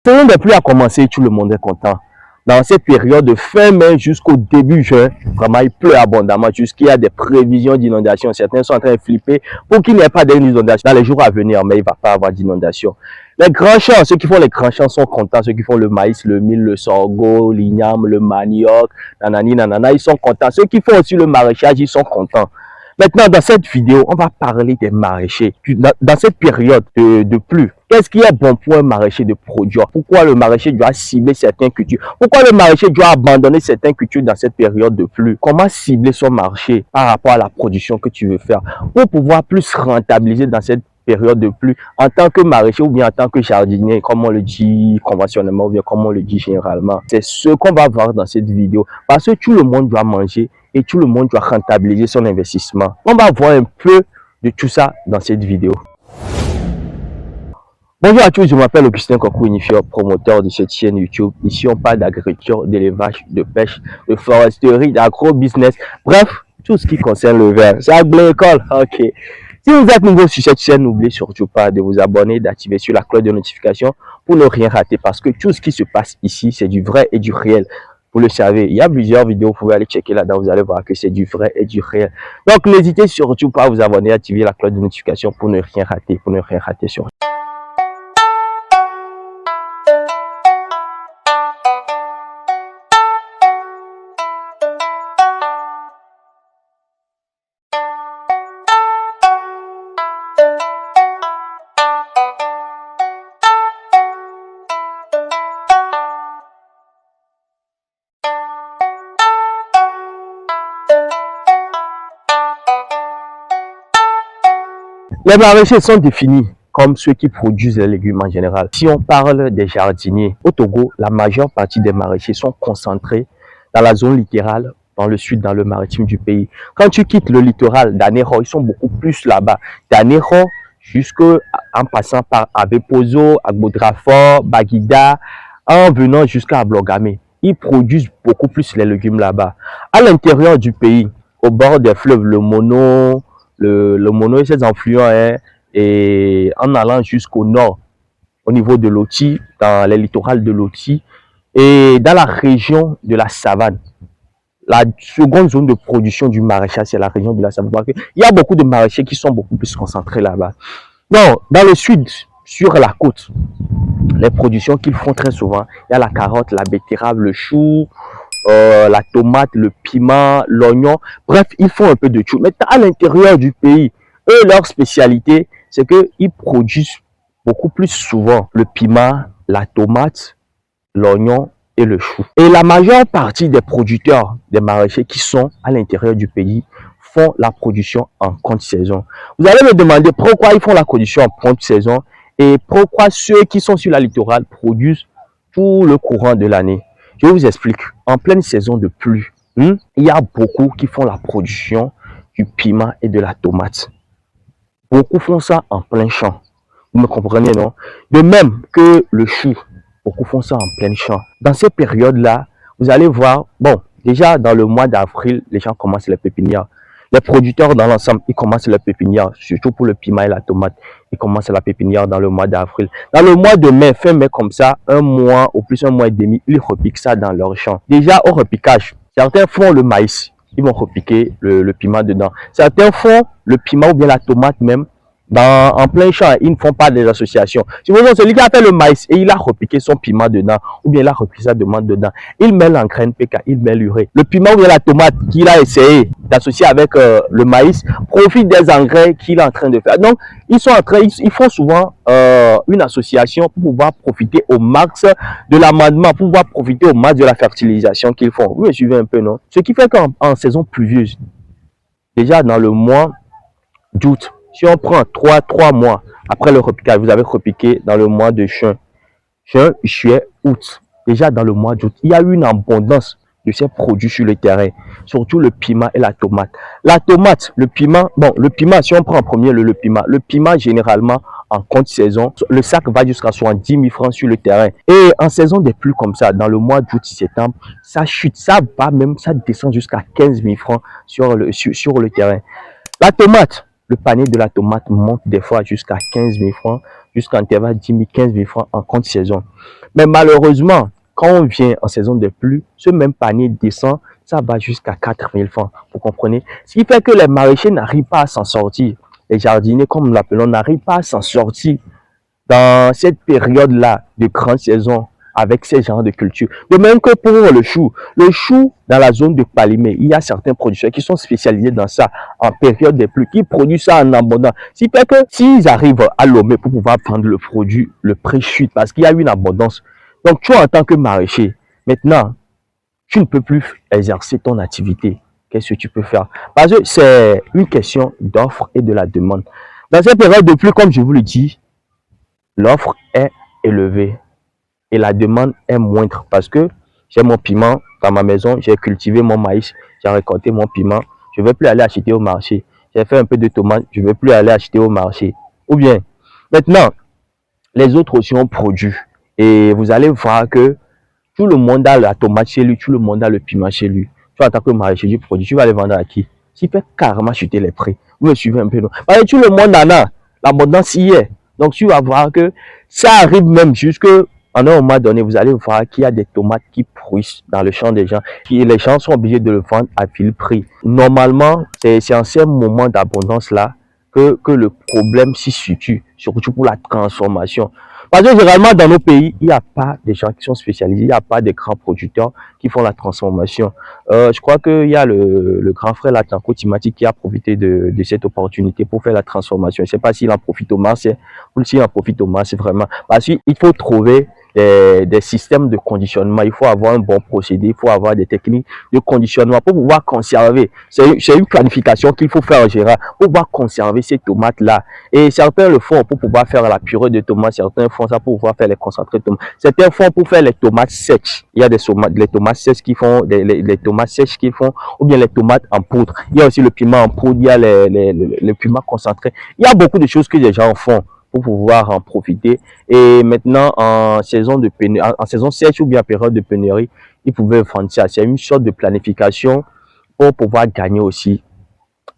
Saison des pluies a commencé, tout le monde est content. Dans cette période de fin mai jusqu'au début juin, vraiment il pleut abondamment, jusqu'il y a des prévisions d'inondation. Certains sont en train de flipper pour qu'il n'y ait pas d'inondation dans les jours à venir, mais il ne va pas avoir d'inondation. Les grands champs, ceux qui font les grands champs sont contents, ceux qui font le maïs, le mil, le sorgho, l'igname, le manioc, nanani, nanana, ils sont contents. Ceux qui font aussi le maraîchage, ils sont contents. Maintenant, dans cette vidéo, on va parler des maraîchers. Dans cette période de pluie, qu'est-ce qui est bon pour un maraîcher de produire? Pourquoi le maraîcher doit cibler certaines cultures? Pourquoi le maraîcher doit abandonner certaines cultures dans cette période de pluie? Comment cibler son marché par rapport à la production que tu veux faire pour pouvoir plus rentabiliser dans cette période de pluie en tant que maraîcher ou bien en tant que jardinier, comme on le dit conventionnellement ou bien comme on le dit généralement? C'est ce qu'on va voir dans cette vidéo parce que tout le monde doit manger et tout le monde doit rentabiliser son investissement. On va voir un peu de tout ça dans cette vidéo. Bonjour à tous, je m'appelle Augustin Kokou-Unifior, promoteur de cette chaîne YouTube. Ici, on parle d'agriculture, d'élevage, de pêche, de foresterie, d'agro-business, bref, tout ce qui concerne le verre. C'est l'école, ok. Si vous êtes nouveau sur cette chaîne, n'oubliez surtout pas de vous abonner, d'activer sur la cloche de notification pour ne rien rater parce que tout ce qui se passe ici, c'est du vrai et du réel. Vous le savez, il y a plusieurs vidéos, vous pouvez aller checker là-dedans, vous allez voir que c'est du vrai et du réel. Donc, n'hésitez surtout pas à vous abonner, activer la cloche de notification pour ne rien rater, surtout. Les maraîchers sont définis comme ceux qui produisent les légumes en général. Si on parle des jardiniers, au Togo, la majeure partie des maraîchers sont concentrés dans la zone littérale, dans le sud, dans le maritime du pays. Quand tu quittes le littoral d'Anéro, ils sont beaucoup plus là-bas. D'Anéro jusqu'en passant par Abepozo, Agbodrafort, Baguida, en venant jusqu'à Ablogame. Ils produisent beaucoup plus les légumes là-bas. À l'intérieur du pays, au bord des fleuves, le Mono et ses affluents, et en allant jusqu'au nord, au niveau de Loti, dans les littorales de Loti, et dans la région de la savane. La seconde zone de production du maraîchage, c'est la région de la savane. Il y a beaucoup de maraîchers qui sont beaucoup plus concentrés là-bas. Non, dans le sud, sur la côte, les productions qu'ils font très souvent, il y a la carotte, la betterave, le chou, la tomate, le piment, l'oignon, bref, ils font un peu de tout. Mais à l'intérieur du pays, eux, leur spécialité, c'est qu'ils produisent beaucoup plus souvent le piment, la tomate, l'oignon et le chou. Et la majeure partie des producteurs, des maraîchers qui sont à l'intérieur du pays, font la production en contre-saison. Vous allez me demander pourquoi ils font la production en contre-saison et pourquoi ceux qui sont sur la littorale produisent tout le courant de l'année. Je vous explique. En pleine saison de pluie, il y a beaucoup qui font la production du piment et de la tomate. Beaucoup font ça en plein champ. Vous me comprenez, non? De même que le chou, beaucoup font ça en plein champ. Dans ces périodes-là, vous allez voir, bon, déjà dans le mois d'avril, les gens commencent les pépinières. Les producteurs dans l'ensemble, ils commencent la pépinière, surtout pour le piment et la tomate. Ils commencent la pépinière dans le mois d'avril. Dans le mois de mai, fin mai comme ça, un mois ou plus un mois et demi, ils repiquent ça dans leur champ. Déjà au repiquage, certains font le maïs, ils vont repiquer le piment dedans. Certains font le piment ou bien la tomate même en plein champ, ils ne font pas des associations. Si vous voyez, celui qui a fait le maïs et il a repiqué son piment dedans, ou bien il a repiqué sa demande dedans, il met l'engrais NPK, il met l'urée. Le piment ou bien la tomate qu'il a essayé d'associer avec le maïs profite des engrais qu'il est en train de faire. Donc, ils font souvent une association pour pouvoir profiter au max de l'amendement, pour pouvoir profiter au max de la fertilisation qu'ils font. Vous me suivez un peu, non? Ce qui fait qu'en saison pluvieuse, déjà dans le mois d'août, si on prend 3 mois après le repiquage, vous avez repiqué dans le mois de juin, juillet, août. Déjà dans le mois d'août, il y a eu une abondance de ces produits sur le terrain, surtout le piment et la tomate. La tomate, le piment, bon, le piment, si on prend en premier le piment généralement en contre-saison, le sac va jusqu'à 70 000 francs sur le terrain. Et en saison des pluies comme ça, dans le mois d'août, septembre, ça chute, ça descend jusqu'à 15 000 francs sur le terrain. La tomate, le panier de la tomate monte des fois jusqu'à 15 000 francs, jusqu'à intervalle 10 000, 15 000 francs en compte saison. Mais malheureusement, quand on vient en saison de pluie, ce même panier descend, ça va jusqu'à 4 000 francs, vous comprenez? Ce qui fait que les maraîchers n'arrivent pas à s'en sortir. Les jardiniers, comme nous l'appelons, n'arrivent pas à s'en sortir dans cette période-là de grande saison avec ces genres de culture. De même que pour le chou, dans la zone de Palimé, il y a certains producteurs qui sont spécialisés dans ça en période de pluie, qui produisent ça en abondance. Ce qui fait que s'ils arrivent à Lomé pour pouvoir prendre le produit, le prix chute parce qu'il y a une abondance. Donc toi, en tant que maraîcher, maintenant, tu ne peux plus exercer ton activité. Qu'est-ce que tu peux faire? Parce que c'est une question d'offre et de la demande. Dans cette période de pluie, comme je vous le dis, l'offre est élevée et la demande est moindre parce que j'ai mon piment dans ma maison, j'ai cultivé mon maïs, j'ai récolté mon piment, je ne vais plus aller acheter au marché. J'ai fait un peu de tomates, je ne vais plus aller acheter au marché. Ou bien, maintenant, les autres aussi ont produit et vous allez voir que tout le monde a la tomate chez lui, tout le monde a le piment chez lui. Toi, en tant que maraîcher du produit, tu vas les vendre à qui? S'il fait carrément chuter les prix. Vous me suivez un peu, non? Parce que tout le monde en a. L'abondance y est. Donc, tu vas voir que ça arrive même jusque en un moment donné, vous allez voir qu'il y a des tomates qui poussent dans le champ des gens. Et les gens sont obligés de le vendre à vil prix. Normalement, c'est en ces moments d'abondance-là que le problème s'y situe, surtout pour la transformation. Parce que généralement, dans nos pays, il n'y a pas des gens qui sont spécialisés, il n'y a pas de grands producteurs qui font la transformation. Je crois qu'il y a le grand frère Latanko Timati qui a profité de cette opportunité pour faire la transformation. Je ne sais pas s'il en profite au Marseille ou s'il en profite au Marseille vraiment. Parce qu'il faut trouver des systèmes de conditionnement, il faut avoir un bon procédé, il faut avoir des techniques de conditionnement pour pouvoir conserver. C'est une planification qu'il faut faire en général pour pouvoir conserver ces tomates-là. Et certains le font pour pouvoir faire la purée de tomates, certains font ça pour pouvoir faire les concentrés de tomates, certains font pour faire les tomates sèches. Il y a les tomates sèches qui font, les tomates sèches qui font, ou bien les tomates en poudre. Il y a aussi le piment en poudre, il y a le piment concentré. Il y a beaucoup de choses que les gens font pour pouvoir en profiter. Et maintenant, en saison sèche ou bien en période de pénurie, ils pouvaient vendre ça. C'est une sorte de planification pour pouvoir gagner aussi.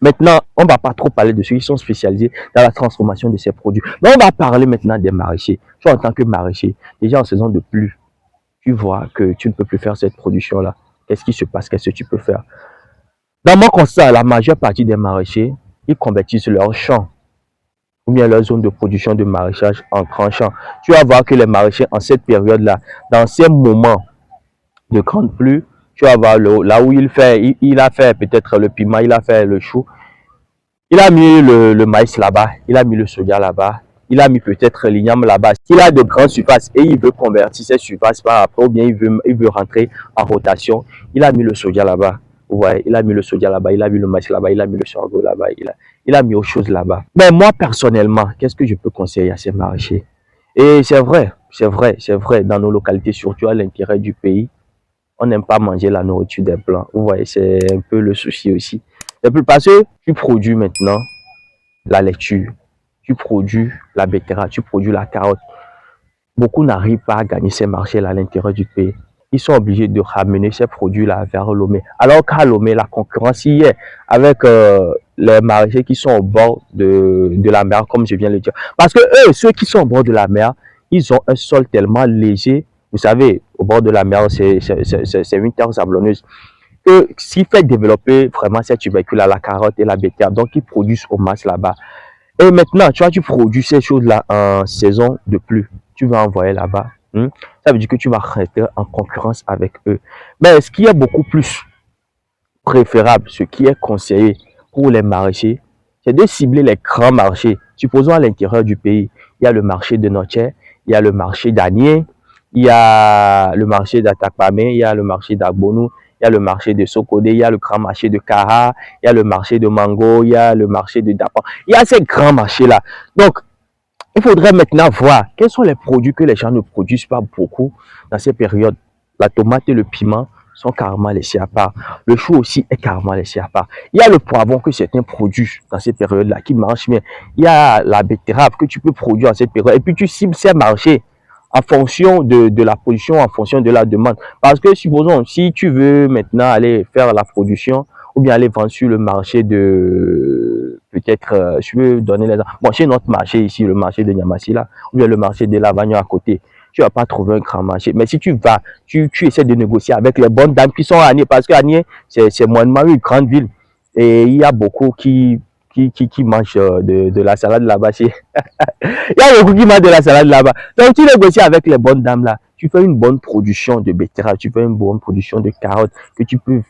Maintenant, on ne va pas trop parler de ceux qui sont spécialisés dans la transformation de ces produits. Mais on va parler maintenant des maraîchers. Toi, en tant que maraîcher, déjà en saison de pluie, tu vois que tu ne peux plus faire cette production-là. Qu'est-ce qui se passe? Qu'est-ce que tu peux faire? Dans mon constat, la majeure partie des maraîchers, ils convertissent leurs champs ou bien leur zone de production de maraîchage en grand champ. Tu vas voir que les maraîchers en cette période-là, dans ces moments de grande pluie, tu vas voir là où il a fait peut-être le piment, il a fait le chou, il a mis le maïs là-bas, il a mis le soja là-bas, il a mis peut-être l'igname là-bas. S'il a de grandes surfaces et il veut convertir ces surfaces par rapport, ou bien il veut rentrer en rotation, il a mis le soja là-bas. Vous voyez, il a mis le soja là-bas, il a mis le maïs là-bas, il a mis le sorgho là-bas, il a mis autre chose là-bas. Mais moi, personnellement, qu'est-ce que je peux conseiller à ces maraîchers? Et c'est vrai, dans nos localités, surtout à l'intérieur du pays, on n'aime pas manger la nourriture des Blancs. Vous voyez, c'est un peu le souci aussi. C'est plus parce que tu produis maintenant la laitue, tu produis la betterave, tu produis la carotte. Beaucoup n'arrivent pas à gagner ces marchés-là à l'intérieur du pays. Ils sont obligés de ramener ces produits-là vers Lomé. Alors qu'à Lomé, la concurrence y est avec les maraîchers qui sont au bord de la mer, comme je viens de le dire. Parce que eux, ceux qui sont au bord de la mer, ils ont un sol tellement léger. Vous savez, au bord de la mer, c'est une terre sablonneuse. Que s'il fait développer vraiment cette tubercule-là, la carotte et la betterave, donc ils produisent au max là-bas. Et maintenant, tu vois, tu produis ces choses-là en saison de pluie. Tu vas envoyer là-bas. Ça veut dire que tu vas rentrer en concurrence avec eux. Mais ce qui est beaucoup plus préférable, ce qui est conseillé pour les maraîchers, c'est de cibler les grands marchés. Supposons à l'intérieur du pays, il y a le marché de Notier, il y a le marché d'Anier, il y a le marché d'Atakpamé, il y a le marché d'Agbonou, il y a le marché de Sokodé, il y a le grand marché de Kara, il y a le marché de Mango, il y a le marché de Dapan. Il y a ces grands marchés-là. Donc, il faudrait maintenant voir quels sont les produits que les gens ne produisent pas beaucoup dans ces périodes. La tomate et le piment sont carrément laissés à part. Le chou aussi est carrément laissé à part. Il y a le poivron que certains produisent dans ces périodes-là qui marchent bien. Il y a la betterave que tu peux produire en cette période. Et puis tu cibles ces marchés en fonction de la production, en fonction de la demande. Parce que supposons, si tu veux maintenant aller faire la production ou bien aller vendre sur le marché de peut-être, je veux donner les... Bon, chez notre marché ici, le marché de Niamassila, ou bien le marché de Lavagno à côté, tu vas pas trouver un grand marché. Mais si tu vas, tu essaies de négocier avec les bonnes dames qui sont à Nié, parce qu'à Nié, c'est moyennement une grande ville. Et il y a beaucoup qui mangent de la salade là-bas. Il y a beaucoup qui mangent de la salade là-bas. Donc, tu négocies avec les bonnes dames là. Tu fais une bonne production de betteraves, tu fais une bonne production de carottes que tu peux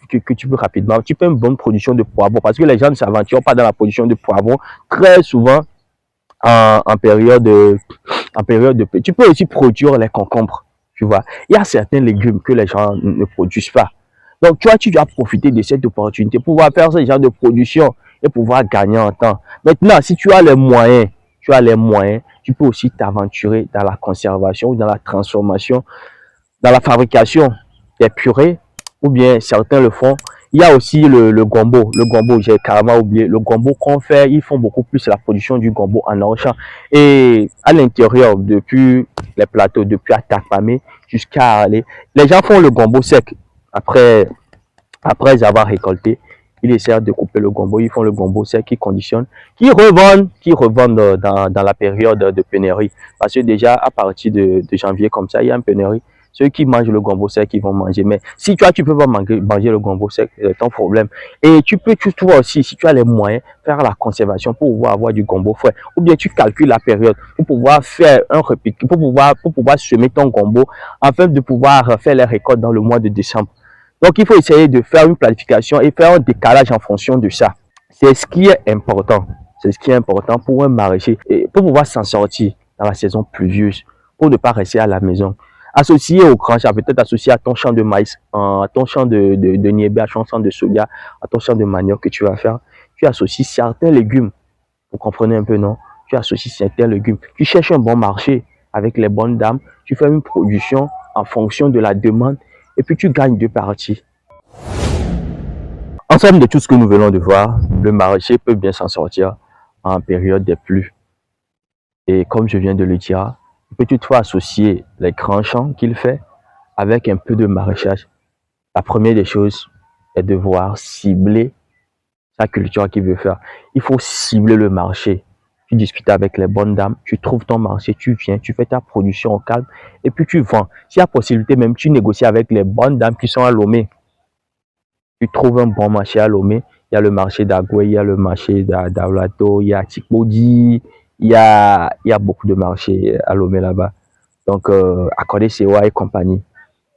rapidement. Tu fais une bonne production de poivrons parce que les gens ne s'aventurent pas dans la production de poivrons très souvent en période de Tu peux aussi produire les concombres, tu vois. Il y a certains légumes que les gens ne produisent pas. Donc, tu dois profiter de cette opportunité pour pouvoir faire ce genre de production et pouvoir gagner en temps. Maintenant, si tu as les moyens, tu peux aussi t'aventurer dans la conservation ou dans la transformation, dans la fabrication des purées, ou bien certains le font. Il y a aussi le gombo. Le gombo, j'ai carrément oublié. Le gombo qu'on fait, ils font beaucoup plus la production du gombo en Orchamps. Et à l'intérieur, depuis les plateaux, depuis Atapamé jusqu'à Arlé, les gens font le gombo sec. Après avoir récolté, ils essaient de couper le gombo, ils font le gombo sec, ils conditionnent, qui revendent dans la période de pénurie. Parce que déjà, à partir de janvier, comme ça, il y a une pénurie. Ceux qui mangent le gombo sec, ils vont manger. Mais si tu peux pas manger le gombo sec, c'est ton problème. Et tu peux aussi, si tu as les moyens, faire la conservation pour pouvoir avoir du gombo frais. Ou bien tu calcules la période pour pouvoir faire un repique, pour pouvoir semer ton gombo, afin de pouvoir faire les récoltes dans le mois de décembre. Donc, il faut essayer de faire une planification et faire un décalage en fonction de ça. C'est ce qui est important. C'est ce qui est important pour un maraîcher et pour pouvoir s'en sortir dans la saison pluvieuse, pour ne pas rester à la maison. Associé au grand champ, peut-être associé à ton champ de maïs, à ton champ de niébé, à ton champ de soya, à ton champ de manioc que tu vas faire. Tu associes certains légumes. Vous comprenez un peu, non? Tu associes certains légumes. Tu cherches un bon marché avec les bonnes dames. Tu fais une production en fonction de la demande. Et puis tu gagnes deux parties. En somme de tout ce que nous venons de voir, le maraîcher peut bien s'en sortir en période des pluies. Et comme je viens de le dire, il peut toutefois associer les grands champs qu'il fait avec un peu de maraîchage. La première des choses est de voir cibler sa culture qu'il veut faire. Il faut cibler le marché. Tu discutes avec les bonnes dames, tu trouves ton marché, tu viens, tu fais ta production au calme et puis tu vends. S'il y a possibilité, même tu négocies avec les bonnes dames qui sont à Lomé. Tu trouves un bon marché à Lomé. Il y a le marché d'Agoué, il y a le marché d'Aulato, il y a Tikpodi, il y a beaucoup de marchés à Lomé là-bas. Donc, Accordé Sewa et compagnie.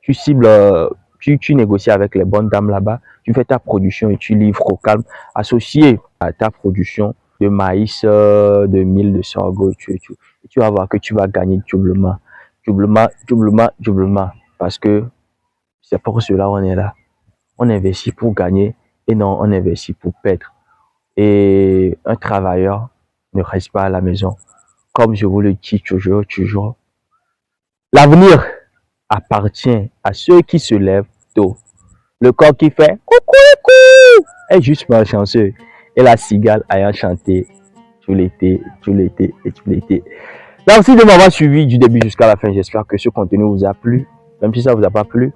Tu cibles, tu négocies avec les bonnes dames là-bas, tu fais ta production et tu livres au calme, associé à ta production de maïs, de mil, de sorgho, tu vas voir que tu vas gagner doublement. Parce que c'est pour cela qu'on est là. On investit pour gagner et non, on investit pour perdre. Et un travailleur ne reste pas à la maison. Comme je vous le dis toujours, l'avenir appartient à ceux qui se lèvent tôt. Le corps qui fait coucou est juste malchanceux. Et la cigale ayant chanté tout l'été. Merci de m'avoir suivi du début jusqu'à la fin. J'espère que ce contenu vous a plu. Même si ça ne vous a pas plu,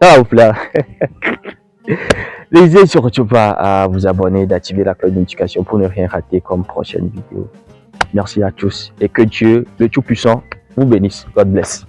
ça va vous plaire. N'hésitez surtout pas à vous abonner, d'activer la cloche de notification pour ne rien rater comme prochaine vidéo. Merci à tous et que Dieu, le Tout-Puissant, vous bénisse. God bless.